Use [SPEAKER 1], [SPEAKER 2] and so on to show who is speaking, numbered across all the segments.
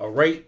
[SPEAKER 1] All right.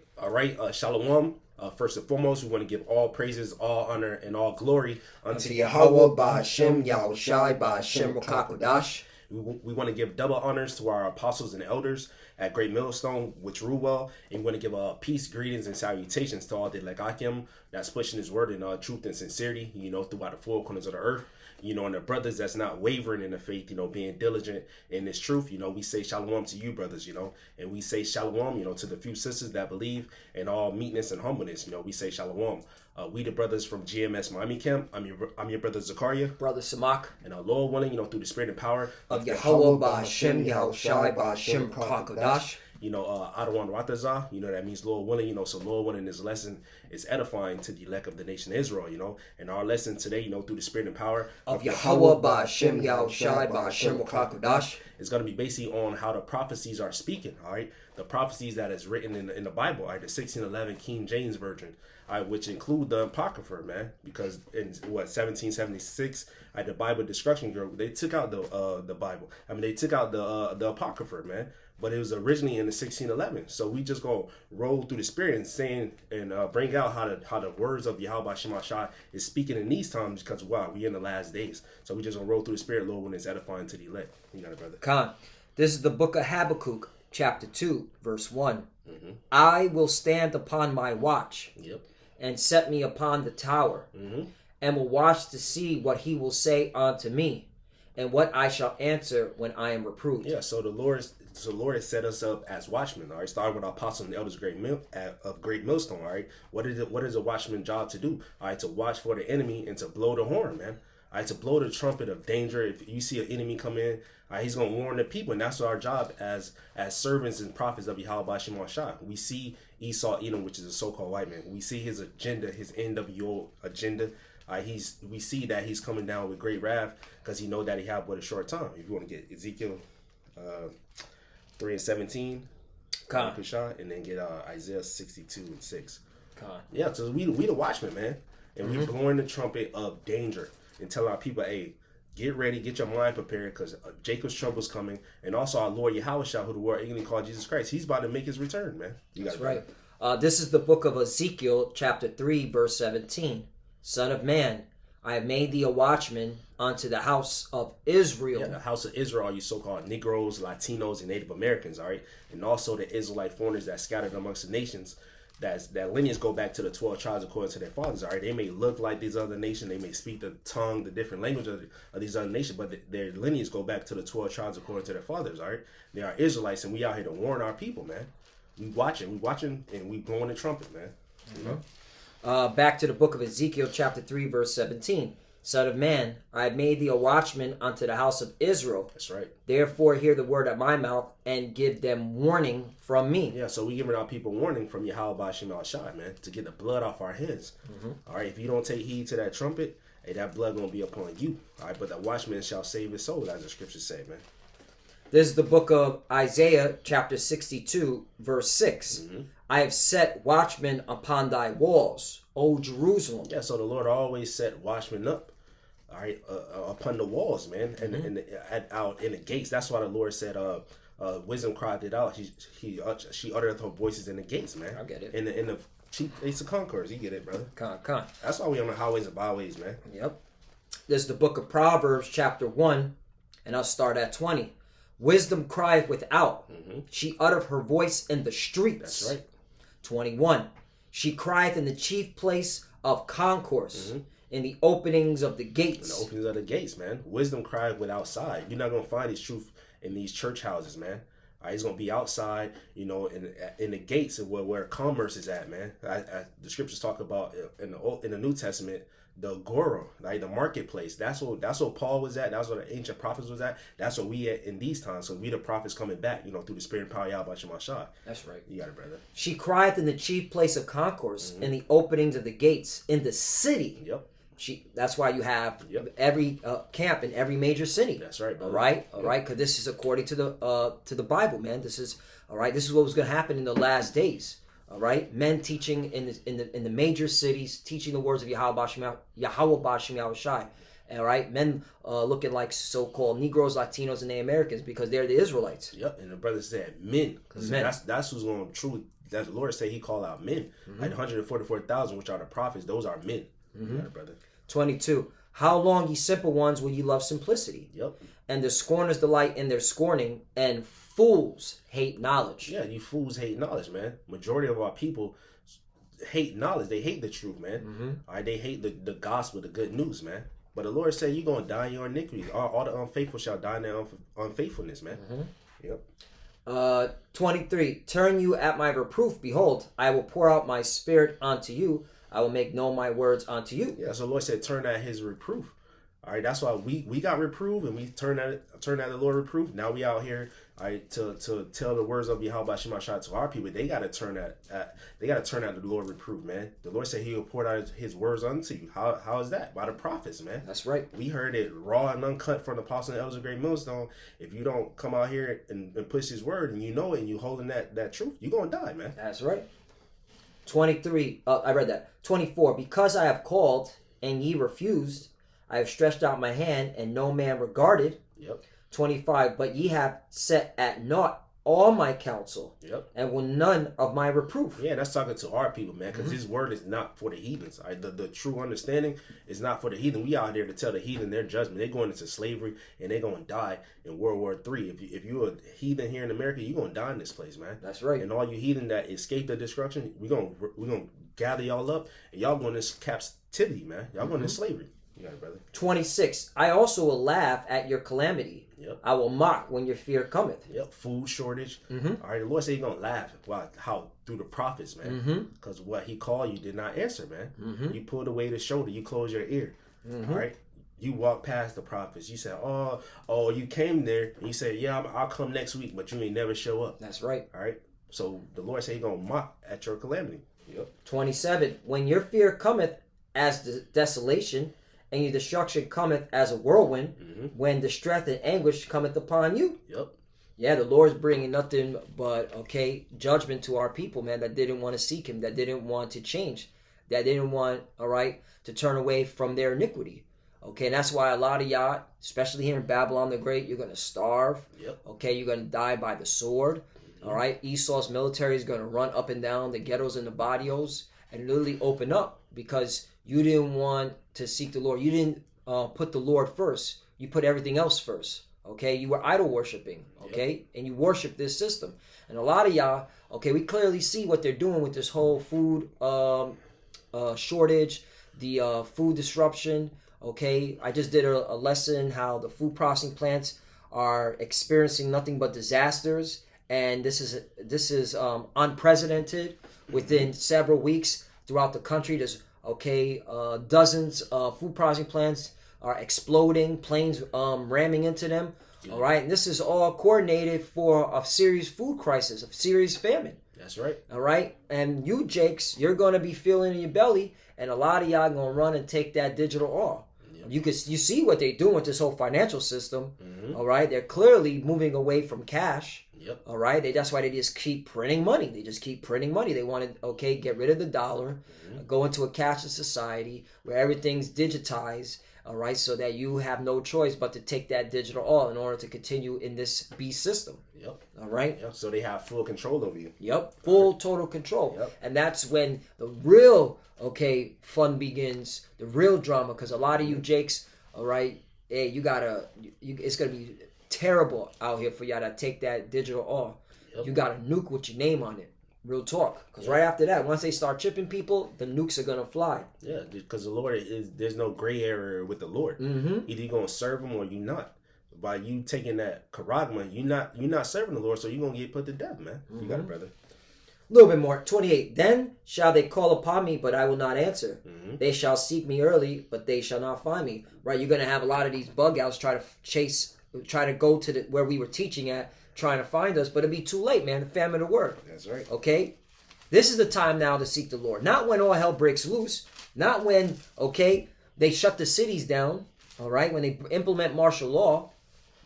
[SPEAKER 1] Shalom. First and foremost, we want to give all praises, all honor, and all glory
[SPEAKER 2] unto Yahweh Ba'Hashem Yahushai Ba'Hashem Rakakodash.
[SPEAKER 1] We want to give double honors to our apostles and elders at Great Millstone, which rule well, and we want to give peace, greetings, and salutations to all the Legakim that's pushing His word in truth and sincerity, throughout the four corners of the earth. And the brothers that's not wavering in the faith, being diligent in this truth, we say shalom to you, brothers, and we say shalom, to the few sisters that believe in all meekness and humbleness, we say shalom. We the brothers from GMS Miami Camp. I'm your brother Zakaria.
[SPEAKER 2] Brother Samak.
[SPEAKER 1] And our Lord willing, through the spirit and power
[SPEAKER 2] of Yahweh Ba'Hashem Yahushai Ba'Hashem Rakakodash.
[SPEAKER 1] Adawan Ratazah, that means Lord willing, so Lord willing, this lesson is edifying to the elect of the nation of Israel, and our lesson today, through the spirit and power
[SPEAKER 2] of Yahweh Ba'Hashem Yahushai Ba'Hashem Rakakodash
[SPEAKER 1] is going to be basically on how the prophecies are speaking, all right? The prophecies that is written in the Bible, all right? The 1611 King James Version, all right, which include the Apocrypha, man, because in 1776, the Bible Destruction Group, they took out the Bible. They took out the Apocrypha, man. But it was originally in the 1611. So we just gonna roll through the spirit and saying and bring out how the words of Yahweh Shemashah is speaking in these times, because we in the last days. So we just gonna roll through the spirit, Lord, when it's edifying to the elect. You got it, brother.
[SPEAKER 2] Khan. This is the book of Habakkuk, chapter 2, verse 1. Mm-hmm. I will stand upon my watch.
[SPEAKER 1] Yep.
[SPEAKER 2] And set me upon the tower, mm-hmm. and will watch to see what he will say unto me, and what I shall answer when I am reproved.
[SPEAKER 1] Yeah, so the Lord has set us up as watchmen, all right? Starting with our apostles and elders of Great Millstone, all right? What is a watchman's job to do? All right, to watch for the enemy and to blow the horn, man. All right, to blow the trumpet of danger. If you see an enemy come in, all right, he's going to warn the people, and that's our job as servants and prophets of Yahweh Shemashah. We see Esau Edom, which is a so-called white man. We see his agenda, his NWO agenda. We see that he's coming down with great wrath because he know that he have but a short time. If you want to get Ezekiel 3:17, and then get Isaiah 62:6. Yeah, so we the watchmen, man, and we blowing the trumpet of danger and telling our people, hey, get ready, get your mind prepared, because Jacob's trouble's coming, and also our Lord Yahweh, who the world ignorantly called Jesus Christ, he's about to make his return, man.
[SPEAKER 2] That's right. This is the book of Ezekiel, chapter 3, verse 17. Son of man, I have made thee a watchman unto the house of Israel.
[SPEAKER 1] Yeah, the house of Israel, you so-called Negroes, Latinos, and Native Americans, all right? And also the Israelite foreigners that scattered amongst the nations, that lineage go back to the 12 tribes according to their fathers, all right? They may look like these other nations, they may speak the tongue, the different language of these other nations, but their lineage go back to the 12 tribes according to their fathers, all right? They are Israelites, and we out here to warn our people, man. We watching, and we blowing the trumpet, man.
[SPEAKER 2] Mm-hmm. Back to the book of Ezekiel, chapter 3, verse 17. Son of man, I have made thee a watchman unto the house of Israel.
[SPEAKER 1] That's right.
[SPEAKER 2] Therefore hear the word of my mouth and give them warning from me.
[SPEAKER 1] Yeah, so we giving our people warning from Yahweh Ba'Hashem Yahushai, man, to get the blood off our heads. Mm-hmm. All right, if you don't take heed to that trumpet, hey, that blood going to be upon you. All right, but the watchman shall save his soul, as the scriptures say, man.
[SPEAKER 2] This is the book of Isaiah, chapter 62, verse 6. Mm-hmm. I have set watchmen upon thy walls, O Jerusalem.
[SPEAKER 1] Yeah, so the Lord always set watchmen up, all right, upon the walls, man, and out in the gates. That's why the Lord said, wisdom cried it out. She uttered her voices in the gates, man.
[SPEAKER 2] I get it.
[SPEAKER 1] In the chief gates of conquerors. You get it, brother.
[SPEAKER 2] Con.
[SPEAKER 1] That's why we on the highways and byways, man.
[SPEAKER 2] Yep. This is the book of Proverbs, chapter 1, and I'll start at 20. Wisdom crieth without. Mm-hmm. She uttereth her voice in the streets.
[SPEAKER 1] That's right.
[SPEAKER 2] 21. She crieth in the chief place of concourse, in the openings of the gates.
[SPEAKER 1] In the openings of the gates, man. Wisdom crieth with outside. You're not going to find this truth in these church houses, man. All right, it's going to be outside, in the gates of where commerce is at, man. The scriptures talk about in the New Testament, the agora, like the marketplace. That's what Paul was at. That's what the ancient prophets was at. That's what we at in these times. So we the prophets coming back, through the spirit and power of Yahweh Shemashah.
[SPEAKER 2] That's right.
[SPEAKER 1] You got it, brother.
[SPEAKER 2] She crieth in the chief place of concourse, in the openings of the gates, in the city.
[SPEAKER 1] Yep.
[SPEAKER 2] That's why you have every camp in every major city.
[SPEAKER 1] That's right, brother.
[SPEAKER 2] All right, because this is according to the Bible, man. This is all right. This is what was going to happen in the last days. All right, men teaching in the major cities, teaching the words of Yahweh Ba'Hashem Yahushai. All right, men looking like so-called Negroes, Latinos, and Native Americans because they're the Israelites.
[SPEAKER 1] Yep, and the brother said men, because that's who's going to truly the Lord say he call out men. Like 144,000, which are the prophets, those are men. Brother.
[SPEAKER 2] 22. How long, ye simple ones, will ye love simplicity?
[SPEAKER 1] Yep.
[SPEAKER 2] And the scorners delight in their scorning, and fools hate knowledge.
[SPEAKER 1] Yeah, you fools hate knowledge, man. Majority of our people hate knowledge. They hate the truth, man. All right, they hate the gospel, the good news, man. But the Lord said you're going to die in your iniquities. All the unfaithful shall die in their unfaithfulness, man. Yep.
[SPEAKER 2] 23. Turn you at my reproof. Behold, I will pour out my spirit unto you. I will make known my words unto you.
[SPEAKER 1] Yeah, so the Lord said turn at his reproof. All right, that's why we got reproved and we turn at the Lord reproof. Now we out here, all right, to tell the words of Yahweh Shema to our people. They gotta turn at the Lord reproof, man. The Lord said he will pour out his words unto you. How is that? By the prophets, man.
[SPEAKER 2] That's right.
[SPEAKER 1] We heard it raw and uncut from the apostle and elders of Great Millstone. If you don't come out here and push his word and you know it and you holding that truth, you're gonna die, man.
[SPEAKER 2] That's right. 23. I read that. 24. Because I have called and ye refused, I have stretched out my hand and no man regarded.
[SPEAKER 1] Yep.
[SPEAKER 2] 25. But ye have set at naught all my counsel.
[SPEAKER 1] Yep.
[SPEAKER 2] And will none of my reproof.
[SPEAKER 1] Yeah, that's talking to our people, man, because his word is not for the heathens. Right? The true understanding is not for the heathen. We out there to tell the heathen their judgment. They're going into slavery and they're going to die in World War III. If you're a heathen here in America, you're going to die in this place, man.
[SPEAKER 2] That's right.
[SPEAKER 1] And all you heathen that escaped the destruction, we're gonna gather y'all up and y'all going into captivity, man. Y'all going into slavery. You got it, brother.
[SPEAKER 2] 26. I also will laugh at your calamity.
[SPEAKER 1] Yep.
[SPEAKER 2] I will mock when your fear cometh.
[SPEAKER 1] Yep. Food shortage. All right. The Lord said He's gonna laugh. How through the prophets, man. Because what He called you did not answer, man. You pulled away the shoulder. You closed your ear. All right. You walked past the prophets. You said, "Oh, you came there." And you said, "Yeah, I'll come next week," but you ain't never show up.
[SPEAKER 2] That's right.
[SPEAKER 1] All right. So the Lord said He's gonna mock at your calamity. Yep.
[SPEAKER 2] 27. When your fear cometh as desolation, and your destruction cometh as a whirlwind, when distress and anguish cometh upon you.
[SPEAKER 1] Yep.
[SPEAKER 2] Yeah, the Lord's bringing nothing but, judgment to our people, man, that didn't want to seek Him, that didn't want to change, that didn't want, to turn away from their iniquity. Okay, and that's why a lot of y'all, especially here in Babylon the Great, you're going to starve.
[SPEAKER 1] Yep.
[SPEAKER 2] Okay, you're going to die by the sword. All right, Esau's military is going to run up and down the ghettos and the barrios and literally open up because you didn't want to seek the Lord. You didn't put the Lord first. You put everything else first. Okay, you were idol worshiping. Okay, and you worship this system. And a lot of y'all, we clearly see what they're doing with this whole food shortage, the food disruption. Okay, I just did a lesson how the food processing plants are experiencing nothing but disasters, and this is unprecedented. Within several weeks throughout the country, there's dozens of food processing plants are exploding, planes ramming into them. All right, and this is all coordinated for a serious food crisis, a serious famine.
[SPEAKER 1] That's right.
[SPEAKER 2] All right, and you, Jakes, you're going to be feeling in your belly, and a lot of y'all going to run and take that digital oil. Yep. You see what they're doing with this whole financial system. All right, they're clearly moving away from cash.
[SPEAKER 1] Yep.
[SPEAKER 2] All right, that's why they just keep printing money. They just keep printing money. They want to get rid of the dollar, go into a cashless society where everything's digitized. All right, so that you have no choice but to take that digital oil in order to continue in this beast system.
[SPEAKER 1] Yep.
[SPEAKER 2] All right.
[SPEAKER 1] Yep. So they have full control over you.
[SPEAKER 2] Yep. Full total control.
[SPEAKER 1] Yep.
[SPEAKER 2] And that's when the real fun begins, the real drama. Because a lot of you Jakes, all right, hey, it's gonna be terrible out here for y'all to take that digital oil. Yep. You got a nuke with your name on it. Real talk. Because right after that, once they start chipping people, the nukes are going to fly. Yeah,
[SPEAKER 1] because the Lord there's no gray area with the Lord. Either you're going to serve Him or you're not. By you taking that charagma, you're not serving the Lord, so you're going to get put to death, man. You got it, brother.
[SPEAKER 2] A little bit more. 28. Then shall they call upon me, but I will not answer. They shall seek me early, but they shall not find me. Right? You're going to have a lot of these bug outs try to go to where we were teaching at, trying to find us, but it'll be too late, man. The famine of the word.
[SPEAKER 1] That's right.
[SPEAKER 2] Okay? This is the time now to seek the Lord. Not when all hell breaks loose. Not when, they shut the cities down. All right? When they implement martial law.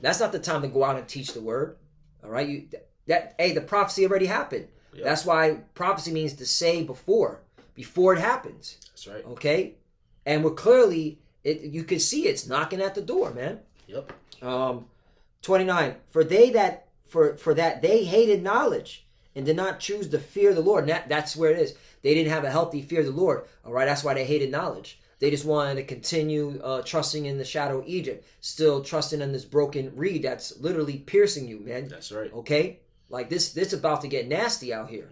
[SPEAKER 2] That's not the time to go out and teach the word. All right? The prophecy already happened. Yep. That's why prophecy means to say before it happens.
[SPEAKER 1] That's right.
[SPEAKER 2] Okay? And we're clearly, you can see it's knocking at the door, man.
[SPEAKER 1] Yep.
[SPEAKER 2] 29. For that they hated knowledge, and did not choose to fear the Lord. And that's where it is. They didn't have a healthy fear of the Lord. All right, that's why they hated knowledge. They just wanted to continue trusting in the shadow of Egypt, still trusting in this broken reed that's literally piercing you, man.
[SPEAKER 1] That's right.
[SPEAKER 2] Okay? Like this about to get nasty out here.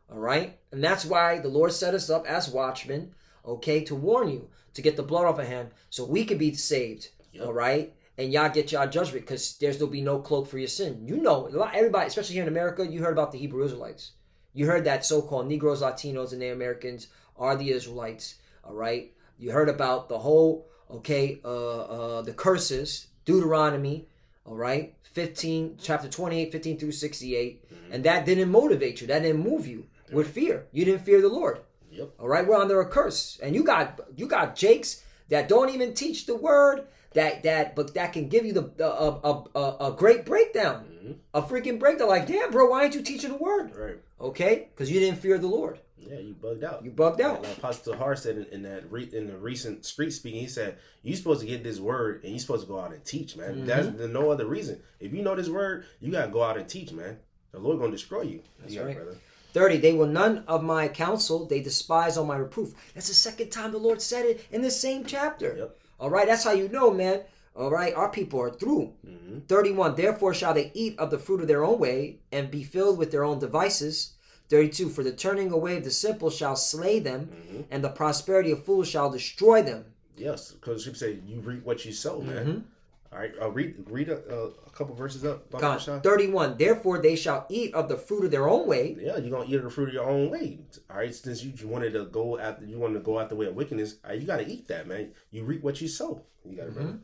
[SPEAKER 2] All right? And that's why the Lord set us up as watchmen, okay, to warn you, to get the blood off a hand so we can be saved. Yep. All right? And y'all get y'all judgment because there'll be no cloak for your sin. You know, everybody, especially here in America, you heard about the Hebrew Israelites. You heard that so-called Negroes, Latinos, and Native Americans are the Israelites. All right? You heard about the whole, the curses, Deuteronomy, all right, chapter 28, 15 through 68. And that didn't motivate you. That didn't move you with fear. You didn't fear the Lord.
[SPEAKER 1] Yep.
[SPEAKER 2] All right, we're under a curse. And you got jakes that don't even teach the word, but that can give you a great breakdown. A freaking breakdown. Like, damn, bro, why aren't you teaching the word?
[SPEAKER 1] Right.
[SPEAKER 2] Okay? Because you didn't fear the Lord.
[SPEAKER 1] Yeah, you bugged out.
[SPEAKER 2] You bugged out.
[SPEAKER 1] Like Pastor Har said in the recent street speaking, he said, you're supposed to get this word and you're supposed to go out and teach, man. That's no other reason. If you know this word, you got to go out and teach, man. The Lord going to destroy you.
[SPEAKER 2] That's right. Brother. 30, they will none of my counsel, they despise all my reproof. That's the second time the Lord said it in the same chapter.
[SPEAKER 1] Yep.
[SPEAKER 2] All right, that's how you know, man. All right, our people are through. 31, therefore shall they eat of the fruit of their own way and be filled with their own devices. 32, for the turning away of the simple shall slay them, and the prosperity of fools shall destroy them.
[SPEAKER 1] Yes, because Scripture say you reap what you sow, man. All right, read a couple verses up.
[SPEAKER 2] 31, therefore they shall eat of the fruit of their own way.
[SPEAKER 1] Yeah, you're gonna eat of the fruit of your own way. All right, since you wanted to go after the way of wickedness, you got to eat that, man. You reap what you sow. You got to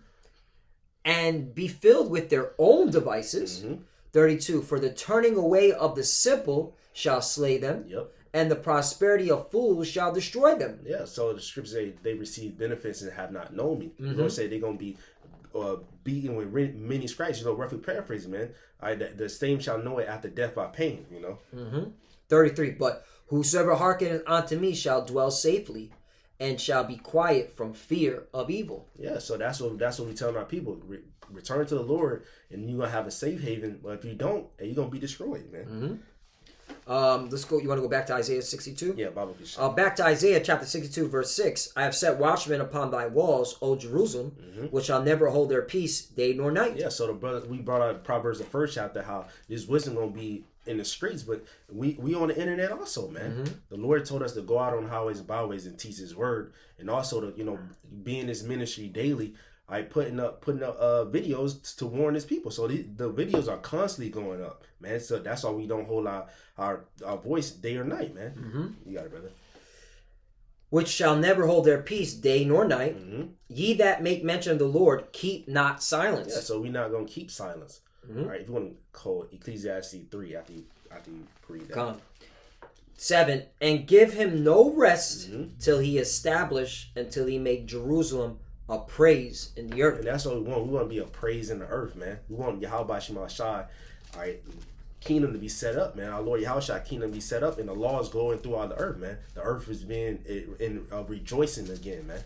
[SPEAKER 2] and be filled with their own devices. 32, for the turning away of the simple shall slay them.
[SPEAKER 1] Yep.
[SPEAKER 2] And the prosperity of fools shall destroy them.
[SPEAKER 1] Yeah, so the scriptures say they receive benefits and have not known me. The Lord say they're going to be beaten with many stripes, roughly paraphrasing, man. The same shall know it after death by pain,
[SPEAKER 2] 33, but whosoever hearkeneth unto me shall dwell safely and shall be quiet from fear of evil.
[SPEAKER 1] Yeah, so that's what we telling our people. Return to the Lord and you're going to have a safe haven. But if you don't, you're going to be destroyed, man.
[SPEAKER 2] Let's go. You want to go back to Isaiah 62?
[SPEAKER 1] Yeah, Bible.
[SPEAKER 2] Back to Isaiah chapter 62, verse 6. I have set watchmen upon thy walls, O Jerusalem, which shall never hold their peace day nor night.
[SPEAKER 1] Yeah, so we brought out Proverbs, the first chapter, how this wisdom going to be in the streets, but we on the internet also, man. The Lord told us to go out on highways and byways and teach His word, and also to be in His ministry daily. Putting up videos to warn His people. So the videos are constantly going up, man. So that's why we don't hold our voice day or night, man. You got it, brother.
[SPEAKER 2] Which shall never hold their peace day nor night. Ye that make mention of the Lord, keep not silence.
[SPEAKER 1] Yeah, so we're not going to keep silence. All right, if you want to call Ecclesiastes 3 after you read that.
[SPEAKER 2] Come. 7, and give him no rest till he establish, until he make Jerusalem a praise in the earth.
[SPEAKER 1] And that's what we want. We want to be a praise in the earth, man. We want Yahweh Shema Shai, all right, kingdom to be set up, man. Our Lord Yahweh Shai kingdom to be set up, and the laws going throughout the earth, man. The earth is being in rejoicing again, man.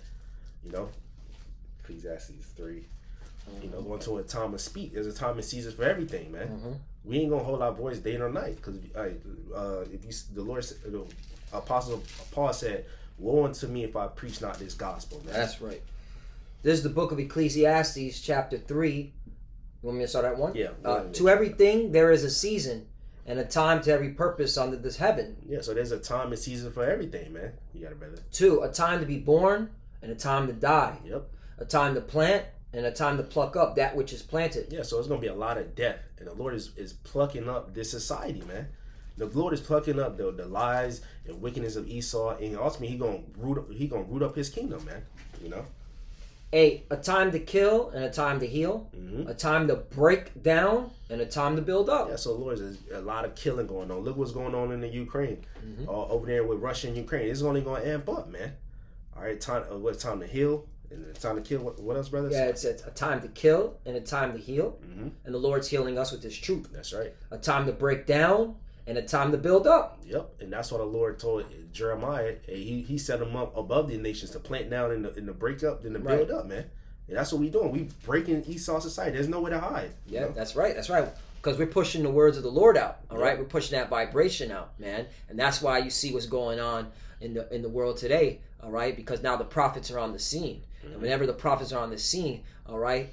[SPEAKER 1] Ecclesiastes 3. Going to a time of speak. There's a time and season for everything, man. We ain't gonna hold our voice day or night, because the Lord, the Apostle Paul said, "Woe unto me if I preach not this gospel," man.
[SPEAKER 2] That's right. This is the book of Ecclesiastes, chapter 3. You want me to start at 1?
[SPEAKER 1] Yeah.
[SPEAKER 2] To everything there is a season, and a time to every purpose under this heaven.
[SPEAKER 1] Yeah, so there's a time and season for everything, man. You got it, brother. 2,
[SPEAKER 2] a time to be born, and a time to die.
[SPEAKER 1] Yep.
[SPEAKER 2] A time to plant, and a time to pluck up that which is planted.
[SPEAKER 1] Yeah, so it's going to be a lot of death, and the Lord is plucking up this society, man. The Lord is plucking up the lies and wickedness of Esau, and ultimately he gonna root up His kingdom, man.
[SPEAKER 2] 8, a time to kill and a time to heal. A time to break down and a time to build up.
[SPEAKER 1] Yeah, so Lord, there's a lot of killing going on. Look what's going on in the Ukraine, over there with Russia and Ukraine. It's only going to amp up, man. All right, time to heal and a time to kill. What else, brother?
[SPEAKER 2] Yeah, it's a time to kill and a time to heal, and the Lord's healing us with His truth.
[SPEAKER 1] That's right.
[SPEAKER 2] A time to break down and a time to build up.
[SPEAKER 1] Yep, and that's what the Lord told Jeremiah. He set them up above the nations to plant down in the break up, then to build up, man. And that's what we doing. We breaking Esau society. There's nowhere to hide.
[SPEAKER 2] Yeah, that's right. That's right. Because we're pushing the words of the Lord out. All right, we're pushing that vibration out, man. And that's why you see what's going on in the world today. All right, because now the prophets are on the scene, and whenever the prophets are on the scene, all right,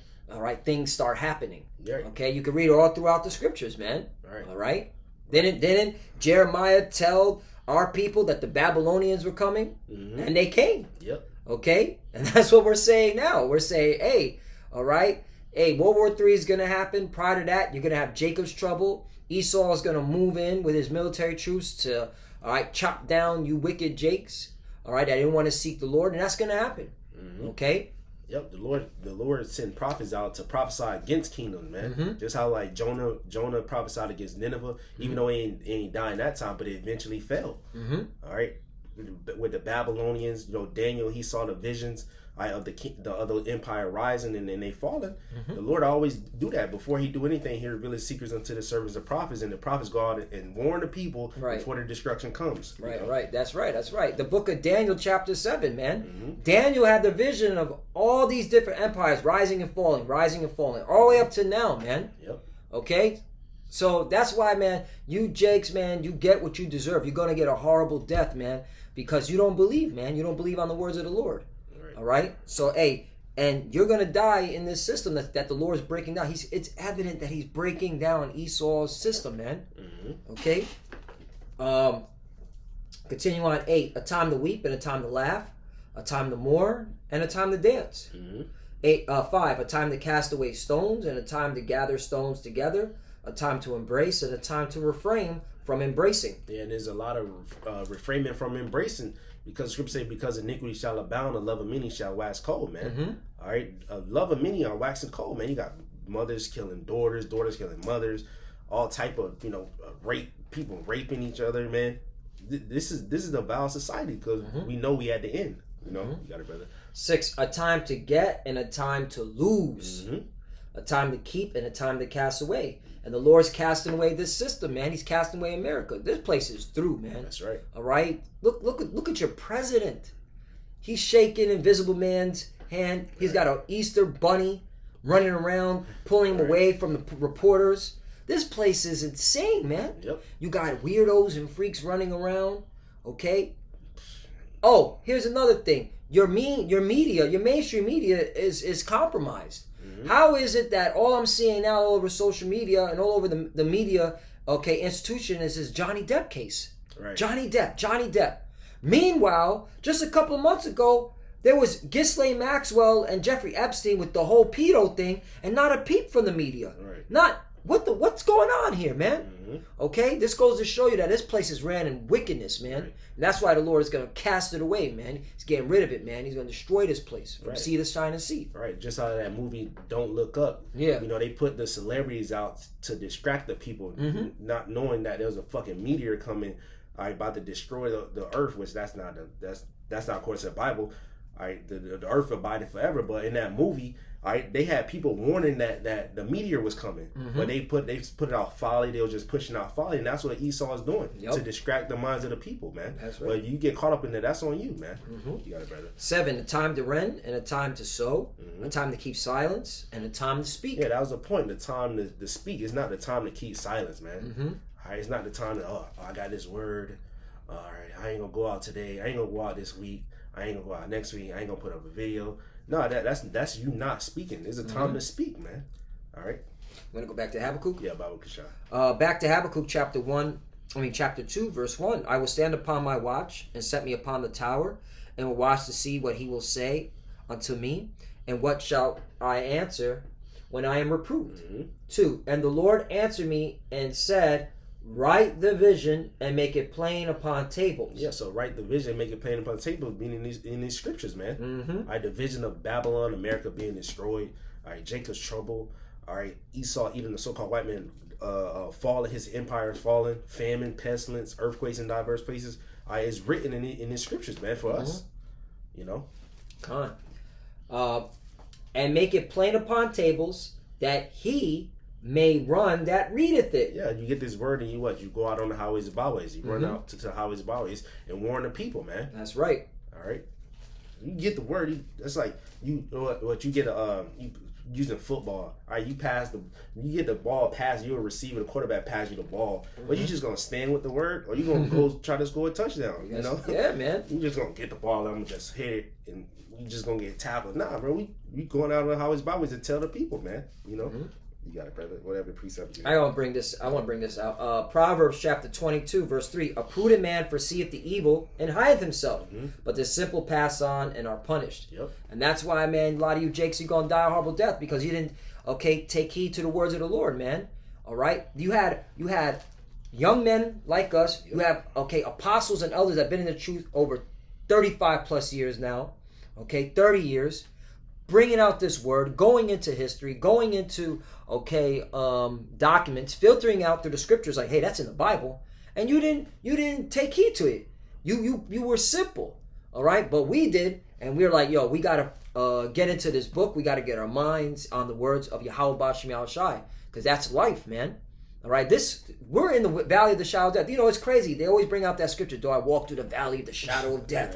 [SPEAKER 2] things start happening. Okay, you can read all throughout the scriptures, man. All right. Didn't Jeremiah tell our people that the Babylonians were coming, and they came?
[SPEAKER 1] Yep.
[SPEAKER 2] Okay, and that's what we're saying now. We're saying, hey, all right, hey, World War III is going to happen. Prior to that, you're going to have Jacob's trouble. Esau is going to move in with his military troops to, all right, chop down you wicked Jakes. All right, I didn't want to seek the Lord, and that's going to happen. Okay.
[SPEAKER 1] Yep, the Lord sent prophets out to prophesy against kingdoms, man. Just how like Jonah prophesied against Nineveh, even though he ain't dying that time, but it eventually fell. All right, with the Babylonians, Daniel, he saw the visions of the other empire rising, and then they falling. The Lord always do that before he do anything. He reveals secrets unto the servants of prophets, and the prophets go out and warn the people before the destruction comes.
[SPEAKER 2] Right. That's right. The book of Daniel, chapter 7, man. Daniel had the vision of all these different empires rising and falling, all the way up to now, man.
[SPEAKER 1] Yep.
[SPEAKER 2] Okay. So that's why, man, you Jakes, man, you get what you deserve. You're gonna get a horrible death, man, because you don't believe, man. You don't believe on the words of the Lord. All right. So, hey, and you're gonna die in this system that the Lord is breaking down. It's evident that he's breaking down Esau's system, man. Okay. Continue on 8. A time to weep and a time to laugh, a time to mourn and a time to dance. 5. A time to cast away stones and a time to gather stones together, a time to embrace and a time to refrain from embracing.
[SPEAKER 1] Yeah, and there's a lot of refraining from embracing. Because scripture say, because iniquity shall abound, the love of many shall wax cold, man. All right, love of many are waxing cold, man. You got mothers killing daughters, daughters killing mothers, all type of rape, people raping each other, man. This is a vile society because we know we at the end. You got it, brother.
[SPEAKER 2] 6. A time to get and a time to lose, a time to keep and a time to cast away. And the Lord's casting away this system, man. He's casting away America. This place is through, man.
[SPEAKER 1] That's right.
[SPEAKER 2] All right. Look at your president. He's shaking Invisible Man's hand. He's got an Easter bunny running around, pulling him away from the reporters. This place is insane, man.
[SPEAKER 1] Yep.
[SPEAKER 2] You got weirdos and freaks running around. Okay. Oh, here's another thing. Your media, your mainstream media is compromised. How is it that all I'm seeing now all over social media and all over the media, institution is this Johnny Depp case?
[SPEAKER 1] Right.
[SPEAKER 2] Johnny Depp. Meanwhile, just a couple of months ago, there was Ghislaine Maxwell and Jeffrey Epstein with the whole pedo thing, and not a peep from the media.
[SPEAKER 1] Right.
[SPEAKER 2] Not what's going on here, man? Okay, this goes to show you that this place is ran in wickedness, man.
[SPEAKER 1] Right.
[SPEAKER 2] And that's why the Lord is going to cast it away, man. He's getting rid of it, man. He's going to destroy this place from sea to shining sea.
[SPEAKER 1] Right, just out of that movie, Don't Look Up.
[SPEAKER 2] Yeah.
[SPEAKER 1] They put the celebrities out to distract the people, not knowing that there was a fucking meteor coming, about to destroy the earth, which that's not according to the Bible. The earth abided forever, but in that movie, they had people warning that the meteor was coming, but they put it out folly. They were just pushing out folly, and that's what Esau is doing to distract the minds of the people, man.
[SPEAKER 2] That's right.
[SPEAKER 1] But you get caught up in that's on you, man. You got it, brother.
[SPEAKER 2] 7. A time to rend and a time to sow, a time to keep silence and a time to speak.
[SPEAKER 1] Yeah, that was the point. The time to speak is not the time to keep silence, man. All right, it's not the time to I got this word. All right, I ain't gonna go out today. I ain't gonna go out this week. I ain't gonna go out next week. I ain't gonna put up a video. No, that's you not speaking. There's a time to speak, man. All right.
[SPEAKER 2] I'm gonna go back to Habakkuk.
[SPEAKER 1] Yeah, Bible Kashan.
[SPEAKER 2] Back to Habakkuk chapter 2, verse 1. I will stand upon my watch and set me upon the tower, and will watch to see what he will say unto me, and what shall I answer when I am reproved. 2. And the Lord answered me and said, write the vision and make it plain upon tables.
[SPEAKER 1] Yeah, so write the vision, make it plain upon tables, being in these scriptures, man. All right, the vision of Babylon, America being destroyed. All right, Jacob's trouble. All right, Esau, even the so-called white man, falling, his empire is falling, famine, pestilence, earthquakes in diverse places. All right, it's written in these scriptures, man, for us.
[SPEAKER 2] Come on. And make it plain upon tables, that he may run that readeth it.
[SPEAKER 1] Yeah, you get this word and you go out on the highways and byways. You run out to the highways and byways and warn the people, man.
[SPEAKER 2] That's right.
[SPEAKER 1] All right. You get the word. It's like what you get you using football. All right, you get the ball pass. You're a receiver. The quarterback pass you the ball. But you just gonna stand with the word, or you gonna go try to score a touchdown? You know?
[SPEAKER 2] Yeah, man.
[SPEAKER 1] You just gonna get the ball. I'm gonna just hit it, and you just gonna get tackled. Nah, bro. We going out on Howard's byways to tell the people, man. You know. You got it, brother. Whatever precept you got.
[SPEAKER 2] I want to bring this out. Proverbs chapter 22, verse 3. A prudent man foreseeth the evil and hideth himself, but the simple pass on and are punished.
[SPEAKER 1] Yep.
[SPEAKER 2] And that's why, man, a lot of you Jakes, you're going to die a horrible death because you didn't, take heed to the words of the Lord, man. All right? You had young men like us. You have, apostles and elders that have been in the truth over 35 plus years now. 30 years. Bringing out this word, going into history, going into documents, filtering out through the scriptures, like, hey, that's in the Bible, and you didn't take heed to it. You were simple, all right. But we did, and we were like, yo, we gotta get into this book. We gotta get our minds on the words of Yahweh B'Shem Yahushai, because that's life, man. All right, we're in the valley of the shadow of death. You know, it's crazy. They always bring out that scripture. Do I walk through the valley of the shadow of death?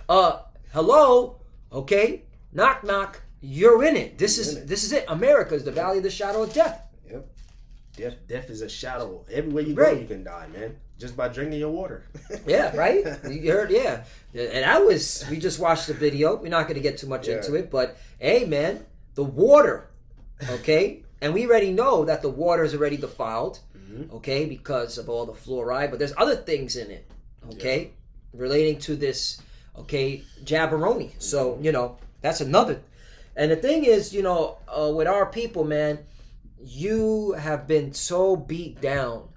[SPEAKER 2] Hello, okay. Knock, knock. You're in it. This is it. America is the valley of the shadow of death.
[SPEAKER 1] Yep. Death is a shadow. Everywhere you go, you can die, man. Just by drinking your water.
[SPEAKER 2] Yeah, right? You heard, yeah. And we just watched the video. We're not going to get too much into it. But, hey, man, the water, okay? And we already know that the water is already defiled, okay, because of all the fluoride. But there's other things in it, okay, relating to this, jabberoni. So, that's another. And the thing is, with our people, man, you have been so beat down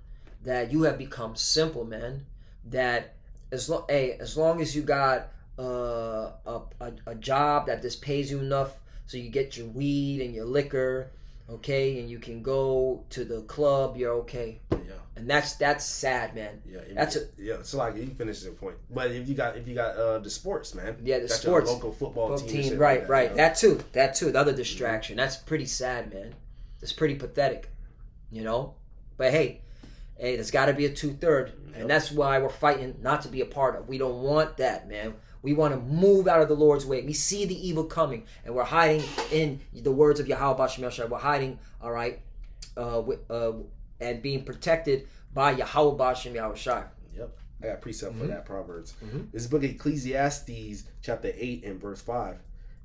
[SPEAKER 2] that you have become simple, man. That as long as you got a job that just pays you enough so you get your weed and your liquor, and you can go to the club, you're okay. Yeah. And that's sad, man. Yeah,
[SPEAKER 1] so like you finish your point, but if you got the sports, man.
[SPEAKER 2] Yeah, the sports,
[SPEAKER 1] local football team,
[SPEAKER 2] right. That too. The other distraction. That's pretty sad, man. It's pretty pathetic, But hey, there's got to be a 2/3, and that's why we're fighting not to be a part of. We don't want that, man. We want to move out of the Lord's way. We see the evil coming, and we're hiding in the words of Yahweh B'Shem Yahushua. We're hiding, all right, and being protected by Yahweh B'Shem Yahushua.
[SPEAKER 1] Yep. I got precept for that, Proverbs. This book of Ecclesiastes, chapter 8 and verse 5.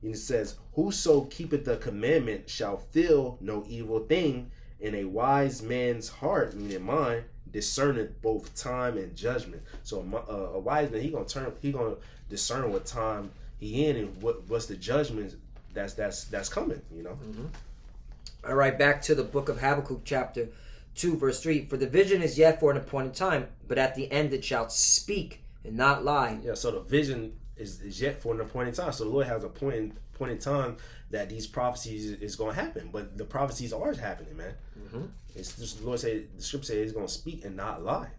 [SPEAKER 1] And it says, whoso keepeth the commandment shall feel no evil thing, and a wise man's heart, meaning mind, discerneth both time and judgment. So a wise man, he gonna discern what time he in and what's the judgment that's coming,
[SPEAKER 2] All right, back to the book of Habakkuk, chapter 2, verse 3. For the vision is yet for an appointed time, but at the end it shall speak and not lie.
[SPEAKER 1] Yeah, so the vision is yet for an appointed time. So the Lord has a appointed time that these prophecies is going to happen. But the prophecies are happening, man. It's just the Lord say, the scripture says he's going to speak and not lie.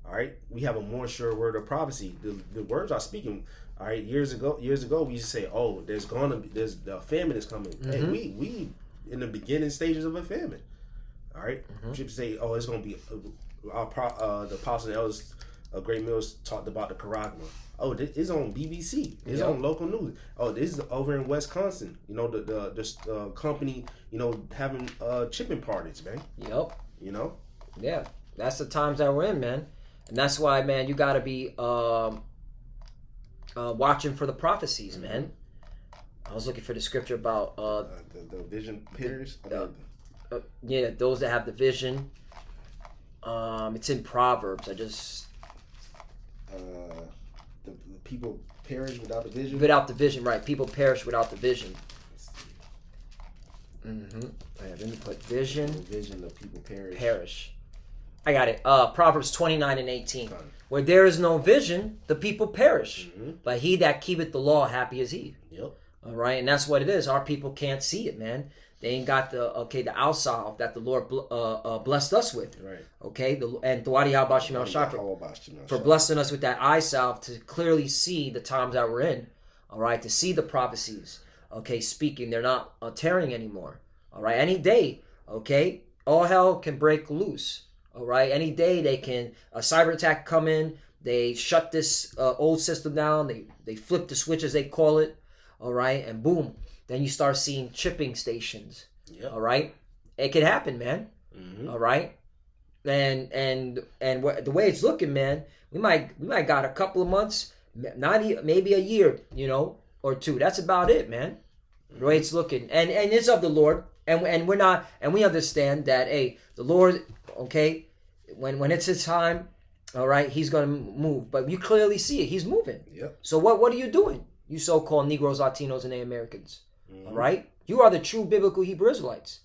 [SPEAKER 1] All right, we have a more sure word of prophecy. The words are speaking. All right, years ago we used to say, oh, there's the famine is coming. Hey, we in the beginning stages of a famine. All right, scripture say, oh, it's going to be the apostles and elders of Great Mills talked about the charagma. Oh, this is on BBC. It's on local news. Oh, this is over in Wisconsin. The company, having chipping parties, man.
[SPEAKER 2] Yep.
[SPEAKER 1] Yeah.
[SPEAKER 2] That's the times that we're in, man. And that's why, man, you got to be watching for the prophecies, man. I was looking for the scripture about
[SPEAKER 1] the vision perish.
[SPEAKER 2] Those that have the vision. It's in Proverbs.
[SPEAKER 1] The people perish without the vision.
[SPEAKER 2] Without the vision, right? People perish without the vision. Let me put vision.
[SPEAKER 1] The vision of people perish.
[SPEAKER 2] Perish. I got it. Proverbs 29 and 18. Where there is no vision, the people perish. But he that keepeth the law, happy is he.
[SPEAKER 1] Yep.
[SPEAKER 2] All right, and that's what it is. Our people can't see it, man. They ain't got the alsalve that the Lord blessed us with.
[SPEAKER 1] Right.
[SPEAKER 2] Okay, and Dwadi Habashim al for blessing us with that eye salve to clearly see the times that we're in. All right, to see the prophecies. Okay, speaking, they're not tearing anymore. All right, any day. Okay, all hell can break loose. All right, any day a cyber attack come in. They shut this old system down. They flip the switch, as they call it. All right, and boom, then you start seeing chipping stations.
[SPEAKER 1] Yep.
[SPEAKER 2] All right, it can happen, man. All right, and the way it's looking, man, we might got a couple of months, maybe a year, or two. That's about it, man. The way it's looking, and it's of the Lord, and we're not, and we understand that, hey, the Lord, okay, when it's his time, all right, he's gonna move, but you clearly see it, he's moving.
[SPEAKER 1] Yep.
[SPEAKER 2] So what are you doing, you so-called Negroes, Latinos, and Native Americans? All right, you are the true biblical Hebrew Israelites.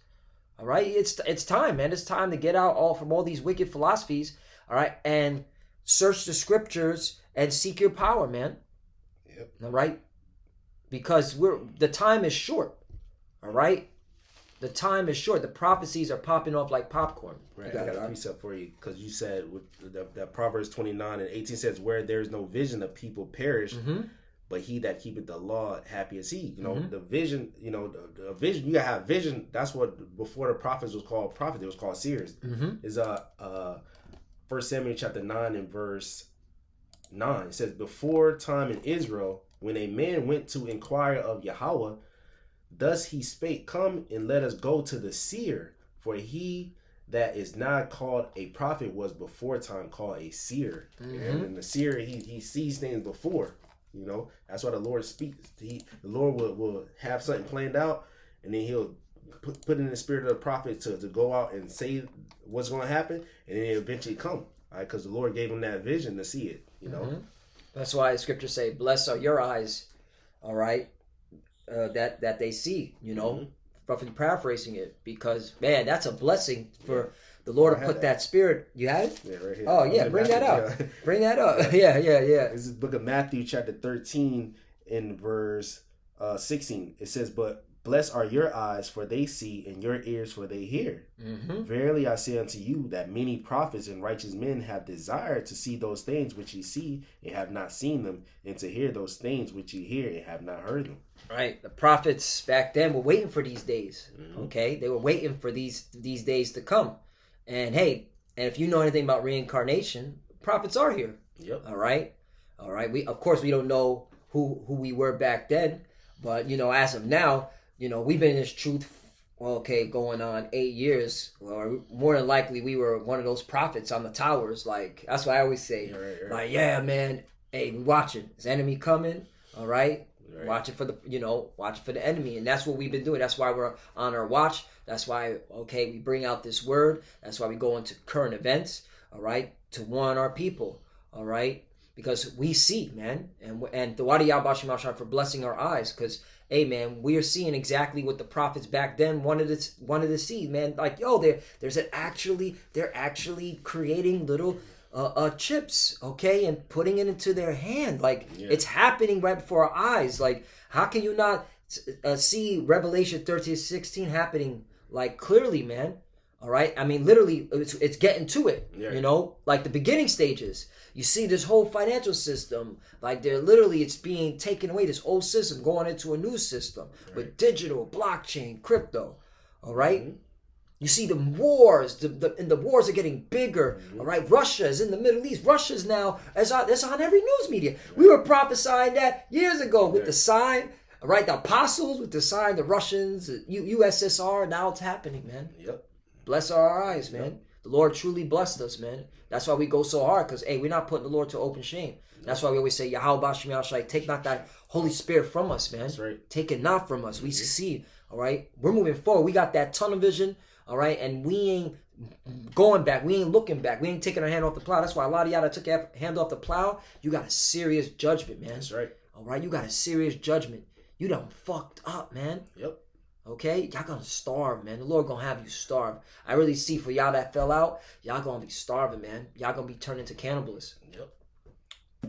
[SPEAKER 2] All right, it's time, man. It's time to get out from all these wicked philosophies. All right, and search the scriptures and seek your power, man.
[SPEAKER 1] Yep.
[SPEAKER 2] All right, because the time is short. All right, the time is short. The prophecies are popping off like popcorn.
[SPEAKER 1] Right. I got a precept for you because you said that Proverbs 29:18 says, "Where there is no vision, the people perish." But he that keepeth the law, happy is he. The vision, the vision, you gotta have vision. That's what before the prophets was called prophet, it was called seers. Is 1 Samuel chapter 9 and verse 9. It says, "Before time in Israel, when a man went to inquire of Yahweh, thus he spake, Come and let us go to the seer, for he that is not called a prophet was before time called a seer." And the seer, he sees things before. That's why the Lord speaks. The Lord will have something planned out, and then he'll put in the spirit of the prophet to go out and say what's going to happen, and then it eventually come. Right? Because the Lord gave him that vision to see it.
[SPEAKER 2] That's why the scriptures say, "Blessed are your eyes," all right, that they see. Roughly paraphrasing it, because man, that's a blessing for the Lord to put that spirit. You have it?
[SPEAKER 1] Yeah, right here.
[SPEAKER 2] Oh yeah, bring that up. Bring that up. Yeah.
[SPEAKER 1] This is the book of Matthew, chapter 13, in verse 16. It says, "But blessed are your eyes, for they see, and your ears, for they hear. Verily I say unto you, that many prophets and righteous men have desired to see those things which ye see, and have not seen them, and to hear those things which ye hear, and have not heard them."
[SPEAKER 2] Right. The prophets back then were waiting for these days. Okay, they were waiting for these days to come. And hey, and if you know anything about reincarnation, prophets are here.
[SPEAKER 1] Yep.
[SPEAKER 2] All right. We don't know who we were back then, but as of now, we've been in this truth, going on 8 years, or more than likely we were one of those prophets on the towers. Like, that's what I always say.
[SPEAKER 1] Right.
[SPEAKER 2] Like, yeah, man, hey, we watching. Is enemy coming? All right. Watch it for the enemy, and that's what we've been doing. That's why we're on our watch. That's why, we bring out this word. That's why we go into current events, all right, to warn our people, all right, because we see, man, and the Wadi Yahbashim for blessing our eyes, because, hey, man, we are seeing exactly what the prophets back then wanted to see, man. Like, they're actually creating little chips, and putting it into their hand. Like, it's happening right before our eyes. Like, how can you not see Revelation 13:16 happening, like, clearly, man? All right, I mean, literally, it's getting to it. Like the beginning stages. You see this whole financial system, like, it's being taken away. This old system going into a new system with digital, blockchain, crypto. All right. You see the wars, and the wars are getting bigger. All right, Russia is in the Middle East. Russia's now, that's on every news media. We were prophesying that years ago with the sign. All right, the apostles with the sign, the Russians, USSR. Now it's happening, man.
[SPEAKER 1] Yep.
[SPEAKER 2] Bless our eyes, man. The Lord truly blessed us, man. That's why we go so hard, because, hey, we're not putting the Lord to open shame. That's why we always say, Yahweh Bashim Yahshai, take not that Holy Spirit from us, man.
[SPEAKER 1] That's right.
[SPEAKER 2] Take it not from us. We succeed, all right? We're moving forward. We got that tunnel vision. All right, and we ain't going back. We ain't looking back. We ain't taking our hand off the plow. That's why a lot of y'all that took your hand off the plow, you got a serious judgment, man.
[SPEAKER 1] That's right.
[SPEAKER 2] All right, you got a serious judgment. You done fucked up, man.
[SPEAKER 1] Yep.
[SPEAKER 2] Okay, y'all gonna starve, man. The Lord gonna have you starve. I really see for y'all that fell out, y'all gonna be starving, man. Y'all gonna be turned into cannibalists.
[SPEAKER 1] Yep.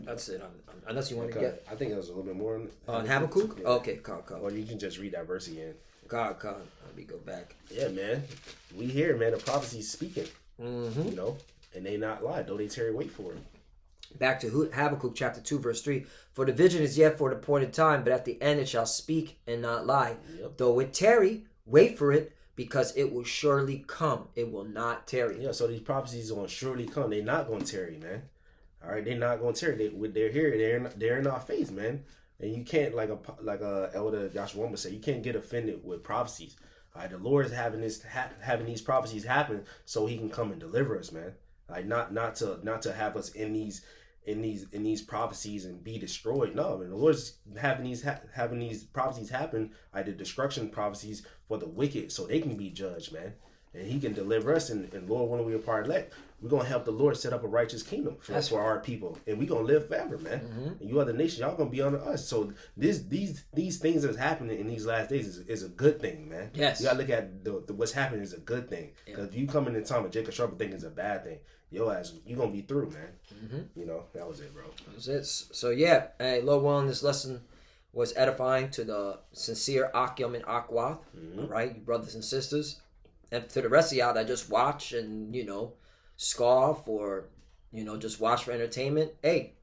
[SPEAKER 2] That's it. Unless you want to get.
[SPEAKER 1] I think it was a little bit more
[SPEAKER 2] on Habakkuk. Yeah. Okay, come.
[SPEAKER 1] Or you can just read that verse again.
[SPEAKER 2] God. Let me go back.
[SPEAKER 1] Yeah, man. We hear, man, the prophecy's speaking. And they not lie, though they tarry wait for it.
[SPEAKER 2] Back to Habakkuk chapter 2, verse 3. For the vision is yet for the appointed time, but at the end it shall speak and not lie.
[SPEAKER 1] Yep.
[SPEAKER 2] Though it tarry, wait for it, because it will surely come. It will not tarry.
[SPEAKER 1] Yeah, so these prophecies are going to surely come. They're not going to tarry, man. All right, they're not gonna tear. They're here. They're in our face, man. And you can't like Elder Joshua would say, you can't get offended with prophecies. All right, the Lord is having having these prophecies happen so He can come and deliver us, man. Like not to have us in these prophecies and be destroyed. No, man, the Lord's having these prophecies happen, like the destruction prophecies for the wicked, so they can be judged, man. And He can deliver us, and Lord, when we are part elect, we're gonna help the Lord set up a righteous kingdom for our people, and we're gonna live forever, man. And you other nations, y'all gonna be under us. So these things that's happening in these last days is a good thing, man.
[SPEAKER 2] Yes,
[SPEAKER 1] you gotta look at the what's happening is a good thing. Because if you come in the time of Jacob Sharp think it's a bad thing, your ass, you gonna be through, man. You know, that was it, bro.
[SPEAKER 2] That was it. So yeah, hey, Lord willing, this lesson was edifying to the sincere Akim and Akwath, all right, you brothers and sisters. And to the rest of y'all that just watch and, scoff or, just watch for entertainment, hey,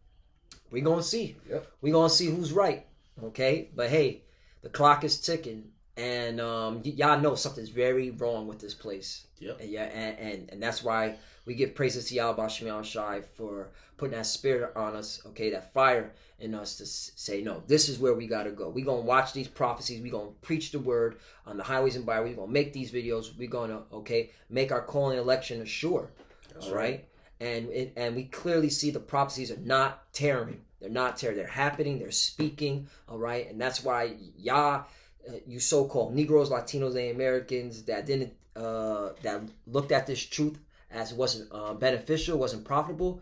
[SPEAKER 2] we going to see.
[SPEAKER 1] Yep.
[SPEAKER 2] We going to see who's right, okay? But, hey, the clock is ticking, and y'all know something's very wrong with this place.
[SPEAKER 1] Yep.
[SPEAKER 2] And, and that's why we give praises to Yahweh Shemiah Shai for putting that spirit on us, okay, that fire in us to say, no, this is where we got to go. We're going to watch these prophecies. We're going to preach the word on the highways and byways. We're going to make these videos. We're going to, make our calling election assured.
[SPEAKER 1] That's
[SPEAKER 2] all right? And we clearly see the prophecies are not tearing. They're not tearing. They're happening. They're speaking, all right? And that's why you so-called Negroes, Latinos, and Americans that didn't, that looked at this truth as it wasn't beneficial, wasn't profitable,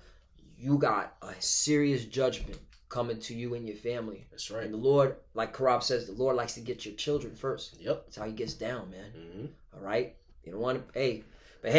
[SPEAKER 2] you got a serious judgment coming to you and your family.
[SPEAKER 1] That's right.
[SPEAKER 2] And the Lord, like Karab says, the Lord likes to get your children first.
[SPEAKER 1] Yep.
[SPEAKER 2] That's how He gets down, man. All right? You don't want to, but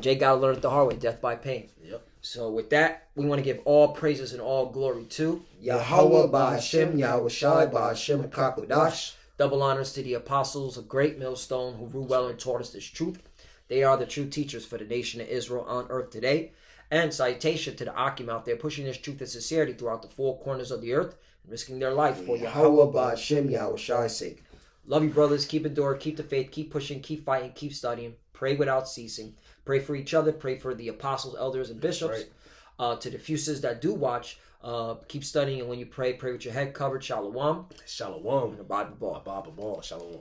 [SPEAKER 2] Jake got to learn it the hard way, death by pain.
[SPEAKER 1] Yep.
[SPEAKER 2] So with that, we want to give all praises and all glory to
[SPEAKER 3] Yahweh Ba'Hashem, Yahweh Shai Ba'Hashem Kakodash.
[SPEAKER 2] Double honors to the apostles, a great millstone who ruled well and taught us this truth. They are the true teachers for the nation of Israel on earth today. And salutation to the Akim out there pushing this truth and sincerity throughout the four corners of the earth and risking their life for
[SPEAKER 3] Yahweh Ba'Hashem, Yahweh Shai's sake.
[SPEAKER 2] Love you, brothers. Keep enduring, keep the faith, keep pushing, keep fighting, keep studying. Pray without ceasing. Pray for each other. Pray for the apostles, elders, and bishops. Right. To the few sisters that do watch, keep studying. And when you pray with your head covered. Shalom.
[SPEAKER 1] Shalom.
[SPEAKER 2] And a Bible ball.
[SPEAKER 1] Shalom.